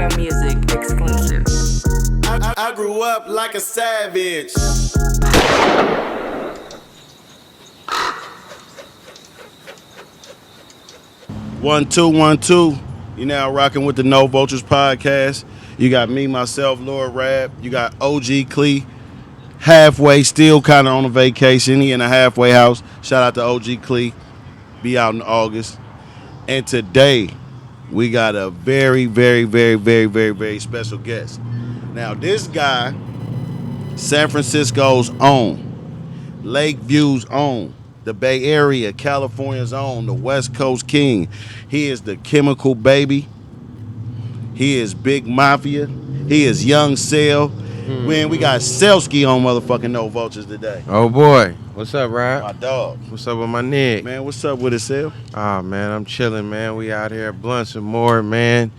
RBL Music exclusive. I grew up like a savage. 1 2 1 2. You now rocking with the No Vultures podcast. You got me, myself, Lord Rab. You got OG Clee, halfway, still kind of on a vacation. He in a halfway house. Shout out to OG Clee. Be out in August. And today, we got a very, very, very, very, very, very special guest. Now, this guy, San Francisco's own, Lakeview's own, the Bay Area, California's own, the West Coast king. He is the chemical baby. He is Big Mafia. He is Young Cell. Man, we got Cellski on motherfucking No Vultures today. Oh boy, what's up, Ryan? My dog. What's up with my Nick? Man, what's up with it, Cell? Ah, man, I'm chilling, man. We out here at Blunts and More, man.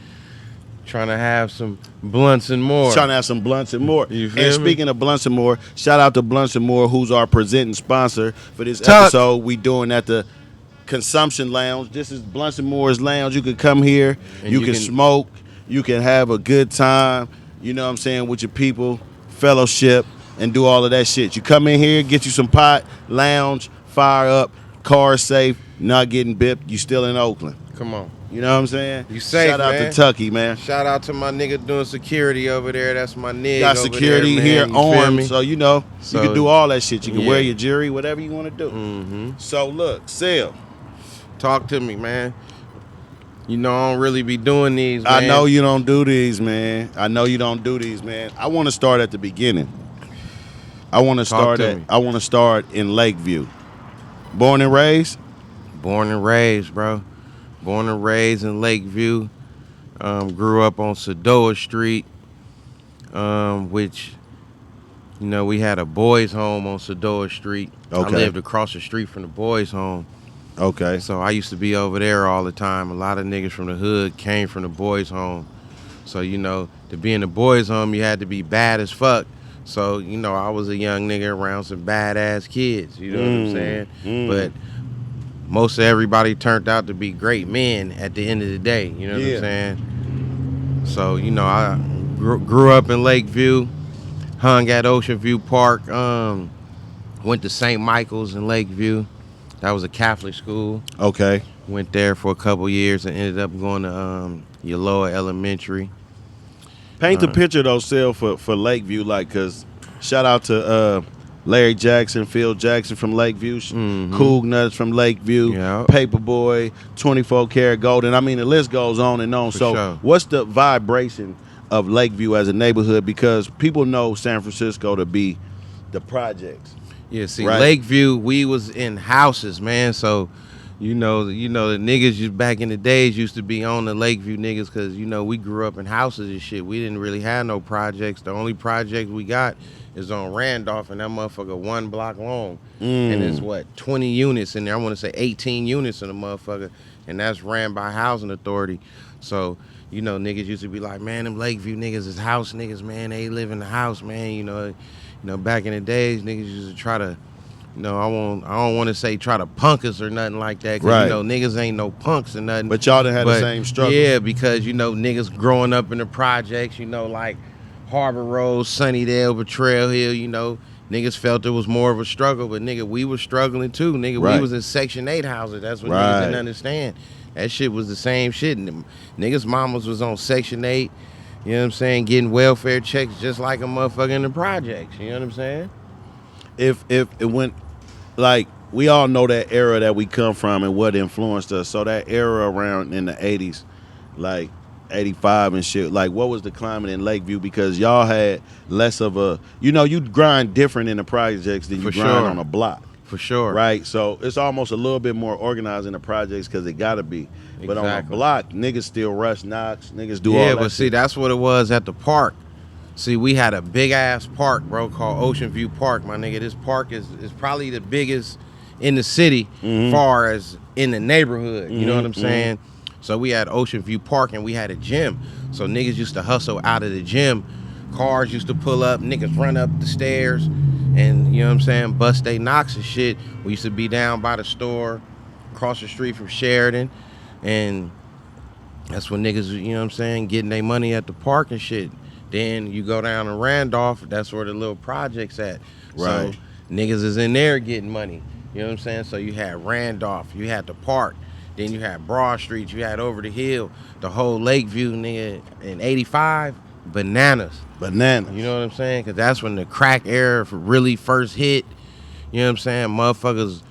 Trying to have some blunts and more. Trying to have some blunts and more. You feel And me? speaking of blunts and more, shout out to Blunts and More, who's our presenting sponsor for this Tuck. episode. We doing at the Consumption Lounge. This is Blunts and More's lounge. You can come here. And You you can can- smoke. You can have a good time. You know what I'm saying, with your people, fellowship, and do all of that shit. You come in here, get you some pot, lounge, fire up, car safe, not getting bipped. You still in Oakland. Come on. You know what I'm saying? You safe, Shout out man. to Tucky, man. Shout out to my nigga doing security over there. That's my nigga. Got over security there, here man. You feel armed, me? so you know you So, can do all that shit. You can yeah. wear your jewelry, whatever you want to do. Mm-hmm. So look, Cell, Talk to me, man. You know I don't really be doing these, man. I know you don't do these, man. I know you don't do these, man. I want to start at the beginning. I want to start to me. I want to start in Lakeview. Born and raised. Born and raised, bro. Born and raised in Lakeview. Grew up on Sedoa Street, which, you know, we had a boys' home on Sedoa Street. Okay. I lived across the street from the boys' home. Okay. So I used to be over there all the time. A lot of niggas from the hood came from the boys' home. So, you know, to be in the boys' home, you had to be bad as fuck. So, you know, I was a young nigga around some badass kids. You know what I'm saying? But most of everybody turned out to be great men at the end of the day. You know what I'm saying? So, you know, I grew up in Lakeview, hung at Ocean View Park, went to St. Michael's in Lakeview. That was a Catholic school. Okay. Went there for a couple years and ended up going to Yaloa Elementary. Paint the picture though, Cell, for Lakeview, like, cause shout out to Larry Jackson, Phil Jackson from Lakeview, Cougnut from Lakeview, Yeah. Paperboy, 24 Karat Gold, and I mean the list goes on and on. For So sure. what's the vibration of Lakeview as a neighborhood? Because people know San Francisco to be the projects. Yeah, see, Right. Lakeview, we was in houses, man. So, you know, the niggas back in the days used to be on the Lakeview niggas because, you know, we grew up in houses and shit. We didn't really have no projects. The only project we got is on Randolph, and that motherfucker 1 block long. And it's, 20 units in there. I want to say 18 units in the motherfucker, and that's ran by Housing Authority. So, you know, niggas used to be like, man, them Lakeview niggas is house niggas, man. They live in the house, man. You know, back in the days, niggas used to try to, you know, I don't want to say try to punk us or nothing like that. Cause, Right. you know, niggas ain't no punks or nothing. But y'all done had the same struggle. Yeah, because, you know, niggas growing up in the projects, you know, like Harbor Road, Sunnydale, Betrayal Hill, you know, niggas felt it was more of a struggle. But, nigga, we was struggling too. Nigga, Right. we was in Section 8 houses. That's what Right. niggas didn't understand. That shit was the same shit. And them niggas' mamas was on Section 8. You know what I'm saying? Getting welfare checks just like a motherfucker in the projects. You know what I'm saying? If it went, like, we all know that era that we come from and what influenced us. So that era around in the 80s, like 85 and shit, like, what was the climate in Lakeview? Because y'all had less of a, you know, you grind different in the projects than you For grind sure. on a block. For sure. Right? So it's almost a little bit more organized in the projects because it got to be. But on a Exactly. block, niggas still rush knocks, niggas do all Yeah, that but see, shit. that's what it was at the park. See, we had a big ass park, bro, called Ocean View Park, my nigga. This park is probably the biggest in the city, far as in the neighborhood. You know what I'm saying? So we had Ocean View Park and we had a gym. So niggas used to hustle out of the gym. Cars used to pull up, niggas run up the stairs, and you know what I'm saying, bust they knocks and shit. We used to be down by the store, across the street from Sheridan, and That's when niggas, you know what I'm saying, getting their money at the park and shit. Then you go down to Randolph, that's where the little projects at. Right. So niggas is in there getting money. You know what I'm saying? So you had Randolph, you had the park, then you had Broad Street, you had over the hill, the whole Lakeview, nigga, in 85, bananas. Bananas. You know what I'm saying? Because that's when the crack era really first hit. You know what I'm saying? Motherfuckers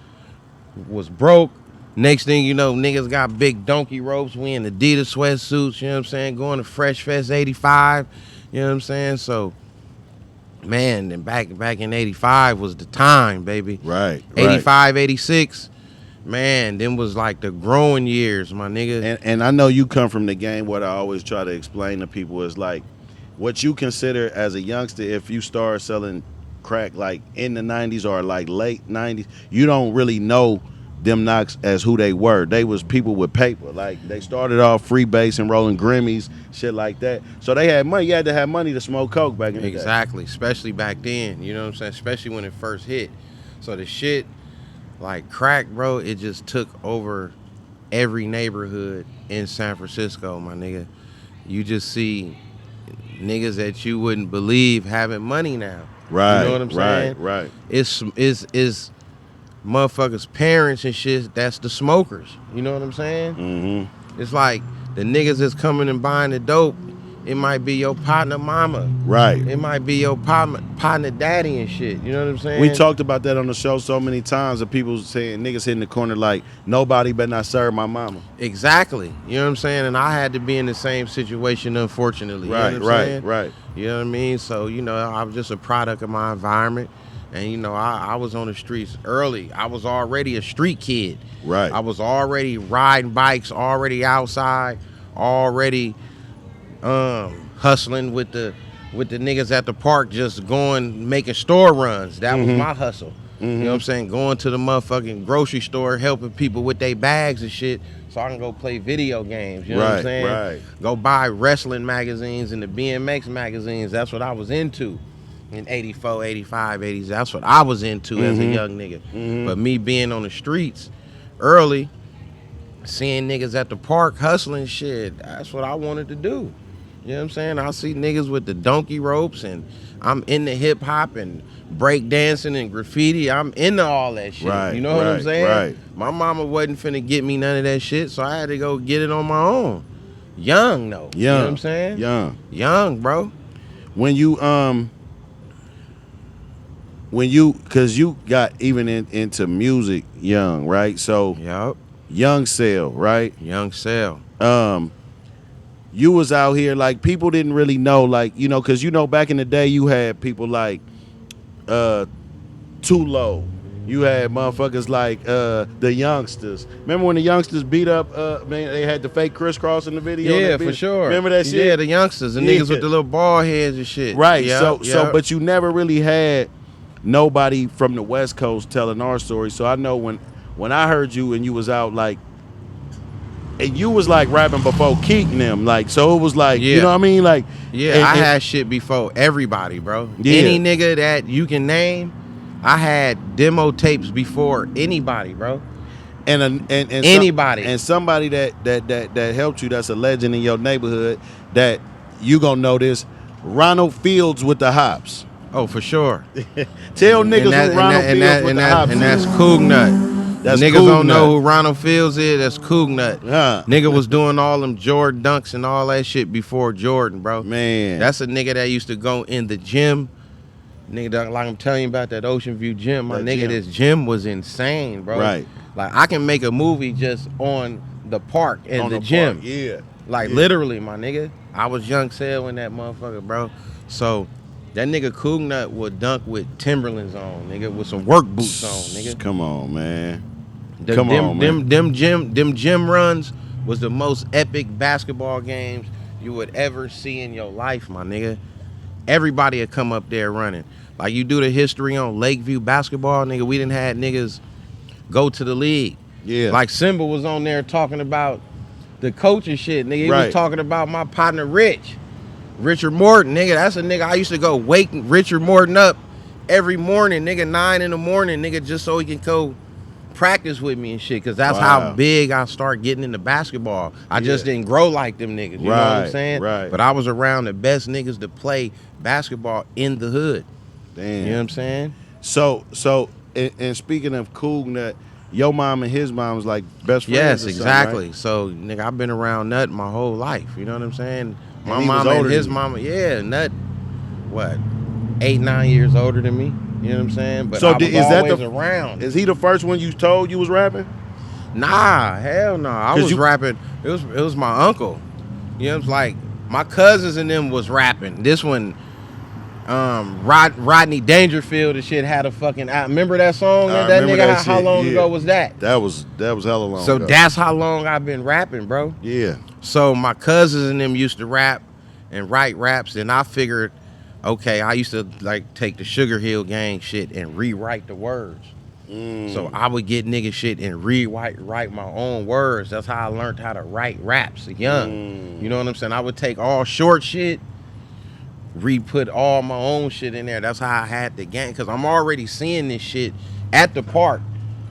was broke. Next thing you know, niggas got big donkey ropes. We in Adidas sweatsuits, you know what I'm saying? Going to Fresh Fest 85, you know what I'm saying? So, man, and back in 85 was the time, baby. Right. 85, 86, man, them was like the growing years, my nigga. And I know you come from the game. What I always try to explain to people is like what you consider as a youngster, if you start selling crack like in the 90s or like late 90s, you don't really know them knocks as who they were. They was people with paper. Like they started off freebasing, rolling Grimmies, shit like that. So they had money. You had to have money to smoke coke back in the day. Exactly, especially back then. You know what I'm saying? Especially when it first hit. So the shit, like crack, bro, it just took over every neighborhood in San Francisco, my nigga. You just see niggas that you wouldn't believe having money now. Right. You know what I'm saying? Right. It's motherfuckers' parents and shit, that's the smokers. You know what I'm saying? Mm-hmm. It's like the niggas that's coming and buying the dope, it might be your partner mama. Right. It might be your partner daddy and shit. You know what I'm saying? We talked about that on the show so many times of people saying niggas hitting the corner like nobody better not serve my mama. Exactly. You know what I'm saying? And I had to be in the same situation, unfortunately. Right, you know what I'm saying? right. You know what I mean? So, you know, I was just a product of my environment. And, you know, I was on the streets early. I was already a street kid. Right. I was already riding bikes, already outside, already hustling with the niggas at the park, just going, making store runs. That was my hustle. You know what I'm saying? Going to the motherfucking grocery store, helping people with their bags and shit so I can go play video games. You know what I'm saying? Right. Go buy wrestling magazines and the BMX magazines. That's what I was into. In 84, 85, 80s, that's what I was into as a young nigga. But me being on the streets early, seeing niggas at the park hustling shit, that's what I wanted to do. You know what I'm saying? I see niggas with the donkey ropes and I'm into hip hop and break dancing and graffiti. I'm into all that shit. Right, You know what I'm saying? right. My mama wasn't finna get me none of that shit, so I had to go get it on my own. Young though. You know what I'm saying? Young, bro. Cause you got even into music young, right? So Yup. Young Cell, right? Young Cell. You was out here like people didn't really know, like, you know, cause you know back in the day you had people like Too Low. You had motherfuckers like the Youngsters. Remember when the Youngsters beat up man, they had the fake crisscross in the video? Yeah, for sure. Remember that shit? Yeah, the Youngsters, the niggas with the little ball heads and shit. Right. Yep, So but you never really had nobody from the West Coast telling our story. So I know when I heard you and you was out like, and you was like rapping before Keaton them, like, so it was like, you know what I mean? Like, I had shit before everybody, bro. Yeah. Any nigga that you can name, I had demo tapes before anybody, bro. And anybody. And somebody that helped you, that's a legend in your neighborhood, that you gonna know this, Ronald Fields with the hops. Oh, for sure. Tell niggas who Ronald Fields with the hops. And that's Cougnut. That's niggas Cougnut. Don't know who Ronald Fields is. That's Cougnut. Huh. Nigga was doing all them Jordan dunks and all that shit before Jordan, bro. Man. That's a nigga that used to go in the gym. Nigga, like I'm telling you about that Ocean View gym. My nigga, this gym was insane, bro. Right. Like I can make a movie just on the park and On the the gym. park, yeah. Like literally, my nigga. I was Young Cell in that motherfucker, bro. So that nigga Cougnut would dunk with Timberlands on, nigga, with some work boots on, nigga. Come on, man. Them gym runs was the most epic basketball games you would ever see in your life, my nigga. Everybody would come up there running. Like you do the history on Lakeview basketball, nigga, we didn't had niggas go to the league. Yeah. Like Simba was on there talking about the coach and shit, nigga. He Right. was talking about my partner Richard Morton, nigga. That's a nigga I used to go wake Richard Morton up every morning, nigga, 9 in the morning, nigga, just so he can go practice with me and shit, because that's Wow. how big I start getting into basketball. I just didn't grow like them niggas. You know what I'm saying? Right. But I was around the best niggas to play basketball in the hood. Damn. You know what I'm saying? So, and speaking of Cougnut, your mom and his mom was like best friends. Yes, or something, exactly. right? So, nigga, I've been around Nut my whole life. You know what I'm saying? My he was mama older and his than you. mama, yeah, Nut, what, 8, 9 years older than me. You know what I'm saying? But So I was is that always the around. Is he the first one you told you was rapping? Nah, hell no. I 'Cause was rapping. It was my uncle. You know, it's like my cousins and them was rapping. This one, Rodney Dangerfield and shit had a fucking. Remember that song? I That remember nigga. that How shit, long yeah. ago was that? That was hella long So ago. that's how long I've been rapping, bro. Yeah. So my cousins and them used to rap and write raps, and I figured, okay, I used to like take the Sugar Hill Gang shit and rewrite the words. So I would get nigga shit and write my own words. That's how I learned how to write raps young. You know what I'm saying? I would take all short shit, re-put all my own shit in there. That's how I had the gang, because I'm already seeing this shit at the park.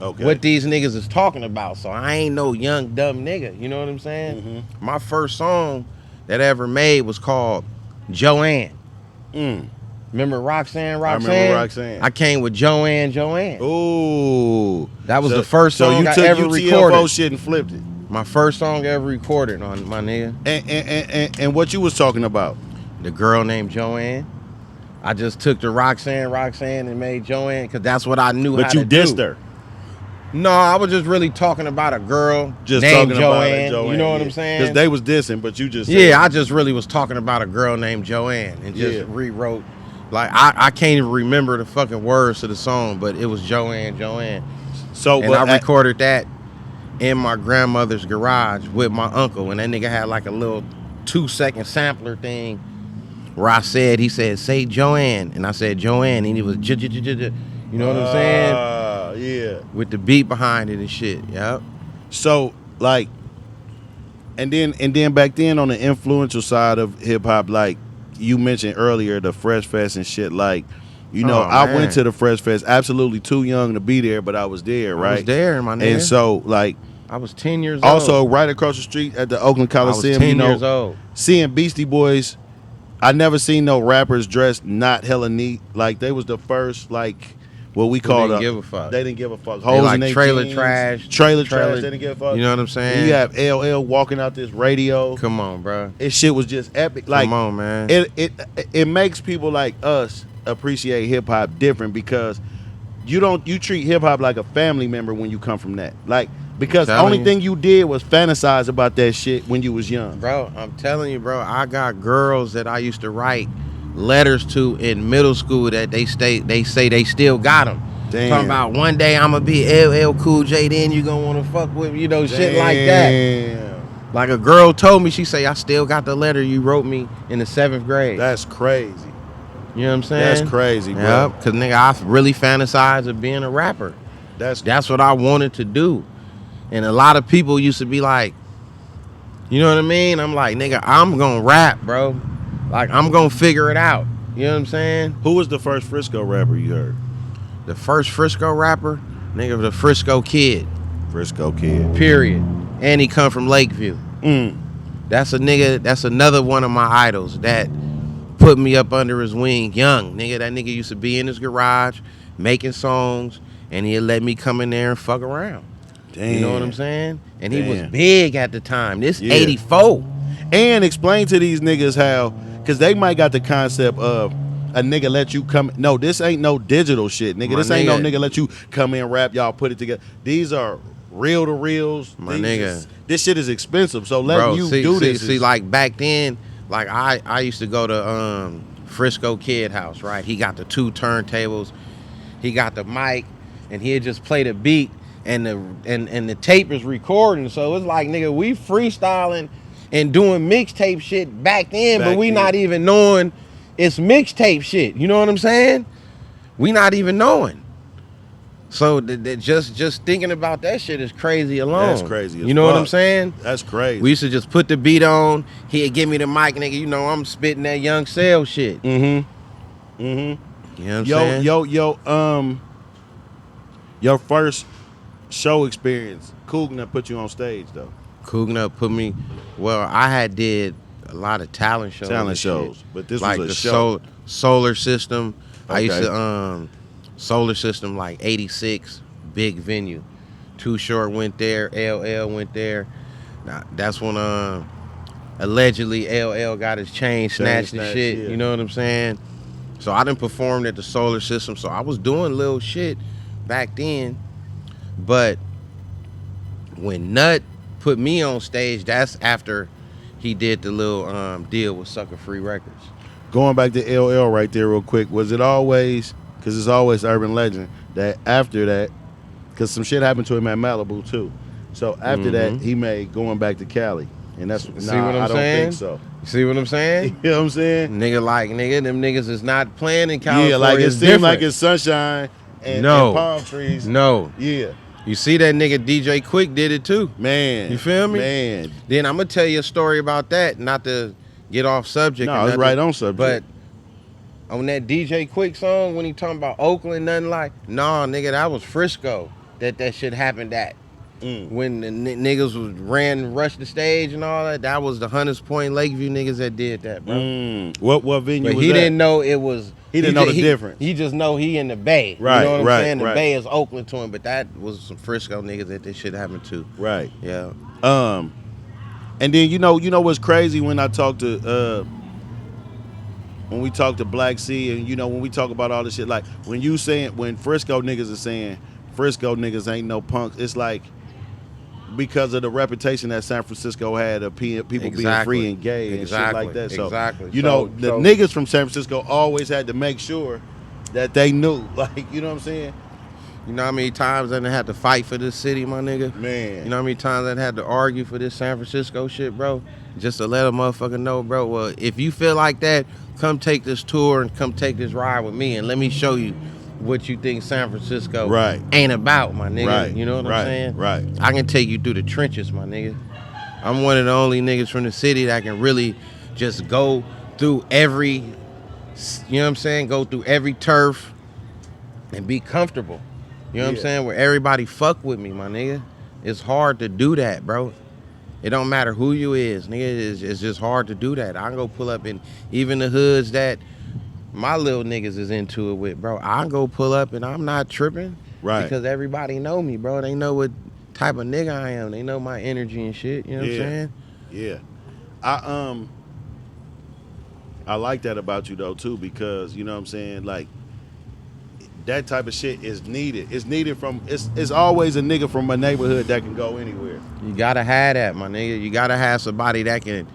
Okay. What these niggas is talking about. So I ain't no young dumb nigga. You know what I'm saying? My first song that I ever made was called Joanne. Remember Roxanne? I remember Roxanne. I came with Joanne. Ooh. That was the first so song you I took ever UTFO recorded. shit and flipped it. My first song ever recorded, on my nigga. And what you was talking about? The girl named Joanne. I just took the Roxanne and made Joanne, because that's what I knew how But to you do. dissed her. No, I was just really talking about a girl Just named talking Joanne. about it, You know what I'm saying? Because they was dissing, but you just said, Yeah, I just really was talking about a girl named Joanne and just rewrote. Like, I can't even remember the fucking words to the song, but it was Joanne. So, And I recorded that in my grandmother's garage with my uncle, and that nigga had like a little 2-second sampler thing where he said, say Joanne, and I said Joanne, and he was, you know what I'm saying? Yeah. With the beat behind it and shit, yep. So, like, and then back then on the influential side of hip hop, like you mentioned earlier, the Fresh Fest and shit, like, you know, I went to the Fresh Fest absolutely too young to be there, but I was there, right? I was there, my nigga. And so, like, I was 10 years old. Also, right across the street at the Oakland Coliseum, I was 10 years old. Seeing Beastie Boys, I never seen no rappers dressed not hella neat. Like, they was the first, like, what we call didn't give a fuck. They didn't give a fuck. They Hoes like in their trailer jeans, trash. Trailer trash, they didn't give a fuck. You know what I'm saying? And you have LL walking out this radio. Come on, bro. This shit was just epic. Like, come on, man. It makes people like us appreciate hip hop different, because you treat hip hop like a family member when you come from that. Like, because the only thing you did was fantasize about that shit when you was young. Bro, I'm telling you, bro, I got girls that I used to write letters to in middle school that they say they still got them. Damn. Talking about one day I'm gonna be LL Cool J, then you gonna wanna fuck with me, you know, shit like that. Like, a girl told me, she say, I still got the letter you wrote me in the 7th grade. That's crazy. You know what I'm saying? That's crazy, bro. Yeah, because nigga, I really fantasized of being a rapper. That's what I wanted to do. And a lot of people used to be like, you know what I mean? I'm like, nigga, I'm gonna rap, bro. Like, I'm gonna figure it out. You know what I'm saying? Who was the first Frisco rapper you heard? The first Frisco rapper? Nigga, the Frisco Kid. Frisco Kid. Period. And he come from Lakeview. That's a nigga, that's another one of my idols that put me up under his wing young. Nigga, that nigga used to be in his garage making songs, and he'd let me come in there and fuck around. Damn. You know what I'm saying? And he was Damn. big at the time. This 84. And explain to these niggas how, because they might got the concept of a nigga let you come. No, this ain't no digital shit, nigga. This ain't no nigga let you come in, rap, y'all put it together. These are reel to reels. My nigga. This shit is expensive, so letting you do this. See, like back then, like I used to go to Frisco Kid house, right? He got the 2 turntables, he got the mic, and he'd just play the beat, and the tape is recording. So it's like, nigga, we freestyling and doing mixtape shit back then, but we not even knowing it's mixtape shit. You know what I'm saying? We not even knowing. So just thinking about that shit is crazy alone. That's crazy as You know fuck. what I'm saying? That's crazy. We used to just put the beat on. He'd give me the mic, nigga. You know, I'm spitting that Young Cell shit. You know what I'm saying? Your first show experience Cougnut put you on stage though? Cougnut put me. Well, I had did a lot of talent shows. Talent shows, shit. but this like was a the show. Solar System. I used Okay. to Solar System like 86, big venue. Too Short went there. LL went there. Now, that's when allegedly LL got his chain snatched and shit. yeah. You know what I'm saying? So I done performed at the Solar System. So I was doing little shit back then. But when Nut put me on stage, that's after he did the little deal with Sucker Free Records. Going back to LL right there real quick, was it always, because it's always urban legend, that after that, because some shit happened to him at Malibu too, so after that he made Going Back to Cali, and that's See nah, what I'm I don't saying? think so. You see what I'm saying? You know what I'm saying? Nigga, them niggas is not playing in California. Yeah, like it It's seemed like different. it's sunshine and No. palm trees. No. Yeah, You see that nigga DJ Quick did it too. man. You feel me? Man. Then I'm gonna tell you a story about that, not to get off subject. No, or it's nothing, right on subject. But on that DJ Quick song, when he talking about Oakland, nothing like, nah, nigga, that was Frisco that shit happened at. When the niggas was rushed the stage and all that, that was the Hunters Point Lakeview niggas that did that, bro. What venue But was he that? didn't know it was. He didn't know the difference. He just know he in the Bay. Right, You know what I'm right, saying? The right. Bay is Oakland to him, but that was some Frisco niggas that this shit happened to. Right. Yeah. And then you know what's crazy when I talk to when we talk to Black C, and when we talk about all this shit, like when Frisco niggas are saying Frisco niggas ain't no punks, it's like because of the reputation that San Francisco had of people being free and gay and shit like that. So Exactly. the niggas from San Francisco always had to make sure that they knew, like, you know what I'm saying? You know how many times I done had to fight for this city, my nigga? Man. You know how many times I had to argue for this San Francisco shit, bro? Just to let a motherfucker know, bro, well, if you feel like that, come take this tour and come take this ride with me and let me show you what you think San Francisco ain't about, my nigga. Right. You know what I'm saying? Right. I can take you through the trenches, my nigga. I'm one of the only niggas from the city that can really just go through every, you know what I'm saying? Go through every turf and be comfortable. You know what I'm saying? Where everybody fuck with me, my nigga. It's hard to do that, bro. It don't matter who you is, nigga. It's just hard to do that. I can go pull up in even the hoods that my little niggas is into it with, bro. I can go pull up and I'm not tripping. Right. Because everybody know me, bro. They know what type of nigga I am. They know my energy and shit. You know what I'm saying? Yeah. I like that about you though too, because you know what I'm saying, like that type of shit is needed. It's needed it's always a nigga from a neighborhood that can go anywhere. You gotta have that, my nigga. You gotta have somebody that can,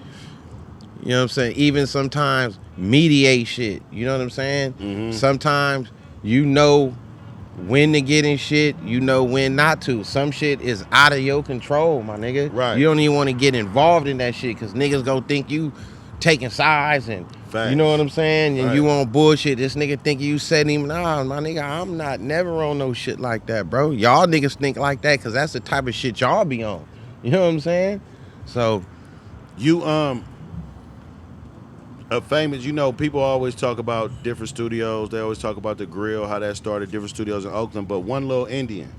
you know what I'm saying, even sometimes mediate shit. You know what I'm saying? Mm-hmm. Sometimes you know when to get in shit, you know when not to. Some shit is out of your control, my nigga. Right. You don't even want to get involved in that shit because niggas gonna think you taking sides and Facts. you know what I'm saying? And Right. you on bullshit. This nigga think you setting him. Nah, my nigga, I'm not never on no shit like that, bro. Y'all niggas think like that because that's the type of shit y'all be on. You know what I'm saying? So You a famous, people always talk about different studios. They always talk about the grill, how that started, different studios in Oakland, but One Little Indian.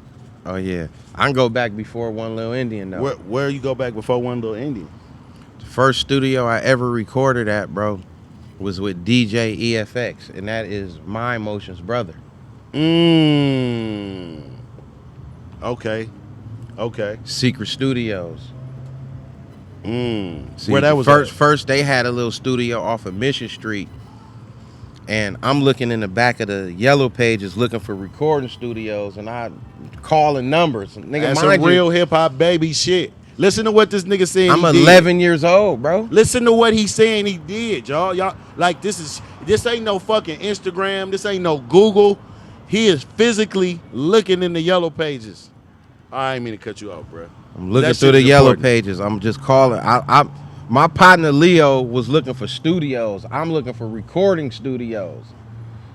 oh yeah. I can go back before One Little Indian though. Where you go back before One Little Indian? The first studio I ever recorded at, bro, was with DJ EFX, and that is My Emotions brother. Okay. Secret Studios. See, Where that was first they had a little studio off of Mission Street, and I'm looking in the back of the yellow pages looking for recording studios, and I calling numbers. Nigga, That's mind some you, real hip hop baby shit. Listen to what this nigga saying. I'm he did. 11 years old, bro. Listen to what he's saying he did, y'all. Y'all, like, this ain't no fucking Instagram. This ain't no Google. He is physically looking in the yellow pages. I ain't mean to cut you off, bro. I'm looking That through shit the is yellow important. pages. I'm just calling. My partner Leo was looking for studios. I'm looking for recording studios.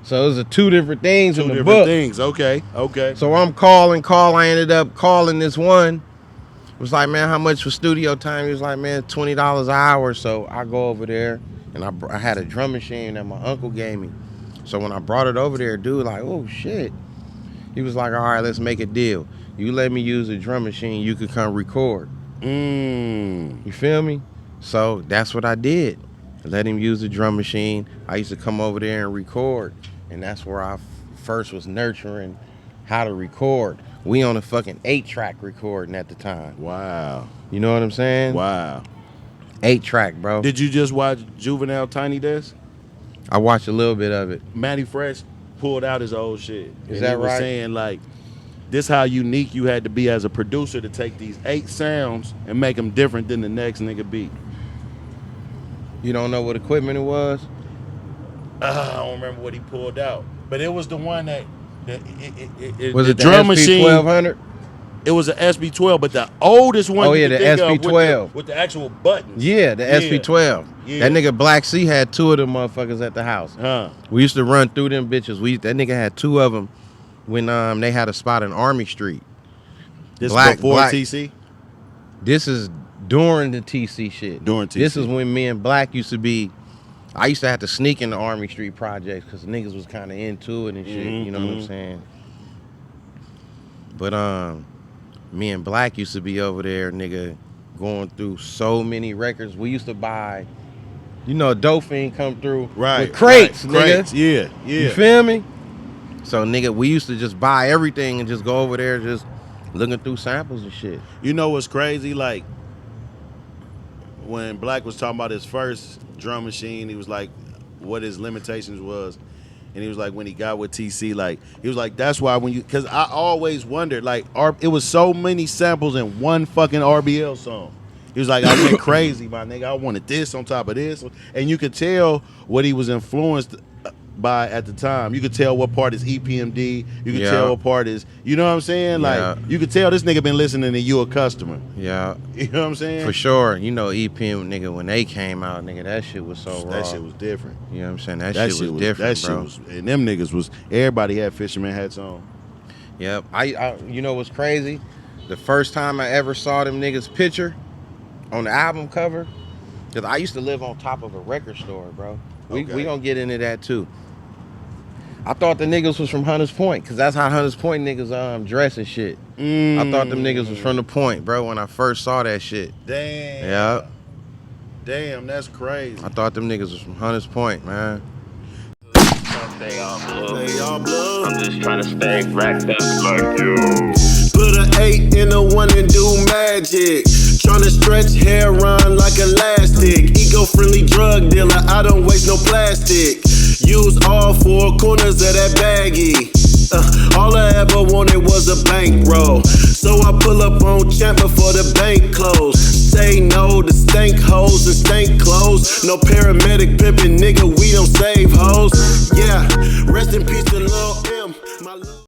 So those are two different things in the different book. things. Okay. So I'm calling. I ended up calling this one. It was like, man, how much for studio time? He was like, man, $20 an hour. So I go over there, and I had a drum machine that my uncle gave me. So when I brought it over there, dude, like, oh shit. He was like, all right, let's make a deal. You let me use a drum machine, you could come record. You feel me? So that's what I did. Let him use the drum machine. I used to come over there and record. And that's where I first was nurturing how to record. We on a fucking 8-track recording at the time. Wow. You know what I'm saying? Wow. 8-track, bro. Did you just watch Juvenile Tiny Desk? I watched a little bit of it. Matty Fresh pulled out his old shit. Is and that he was right? saying, like, this how unique you had to be as a producer to take these 8 sounds and make them different than the next nigga beat. You don't know what equipment it was? I don't remember what he pulled out. But it was the one that Was the it the drum SP machine? 1200? It was an SB12, but the oldest one. Oh, you yeah, could the think of SB12. with the actual buttons. Yeah, the SP12. Yeah. That nigga Black C had 2 of them motherfuckers at the house. Huh. We used to run through them bitches. That nigga had 2 of them when they had a spot in Army Street. This is before TC? This is during the TC shit. During TC. This is when me and Black used to be. I used to have to sneak in the Army Street projects because niggas was kind of into it and shit. You know what I'm saying? But me and Black used to be over there, nigga, going through so many records. We used to buy, Dolphin come through with crates, nigga. Crates, yeah. You feel me? So, nigga, we used to just buy everything and just go over there just looking through samples and shit. You know what's crazy? Like, when Black was talking about his first drum machine, he was like, what his limitations was. And he was like, when he got with TC, like, he was like, that's why because I always wondered, like, it was so many samples in one fucking RBL song. He was like, I went crazy, my nigga. I wanted this on top of this. And you could tell what he was influenced by at the time. You could tell what part is EPMD. You could tell what part is, you know what I'm saying? Like, you could tell this nigga been listening to You a Customer. Yeah. You know what I'm saying? For sure. EPM, nigga, when they came out, nigga, that shit was so raw. That shit was different. You know what I'm saying? That shit was different, that bro. Shit was, and them niggas was, everybody had fisherman hats on. Yep. I you know what's crazy? The first time I ever saw them niggas picture on the album cover, because I used to live on top of a record store, bro. We gonna get into that too. I thought the niggas was from Hunters Point, because that's how Hunters Point niggas dress and shit. I thought them niggas was from the Point, bro, when I first saw that shit. Damn. Yeah. Damn, that's crazy. I thought them niggas was from Hunters Point, man. Stay all blue. I'm just trying to stay racked up like you. Put an 8 in a 1 and do magic. Tryna stretch hair on like elastic. Eco-friendly drug dealer, I don't waste no plastic. Use all 4 corners of that baggie. All I ever wanted was a bankroll. So I pull up on Champ before the bank close. Say no to stank hoes and stank clothes. No paramedic pimpin', nigga, we don't save hoes. Yeah, rest in peace to Lil' M. My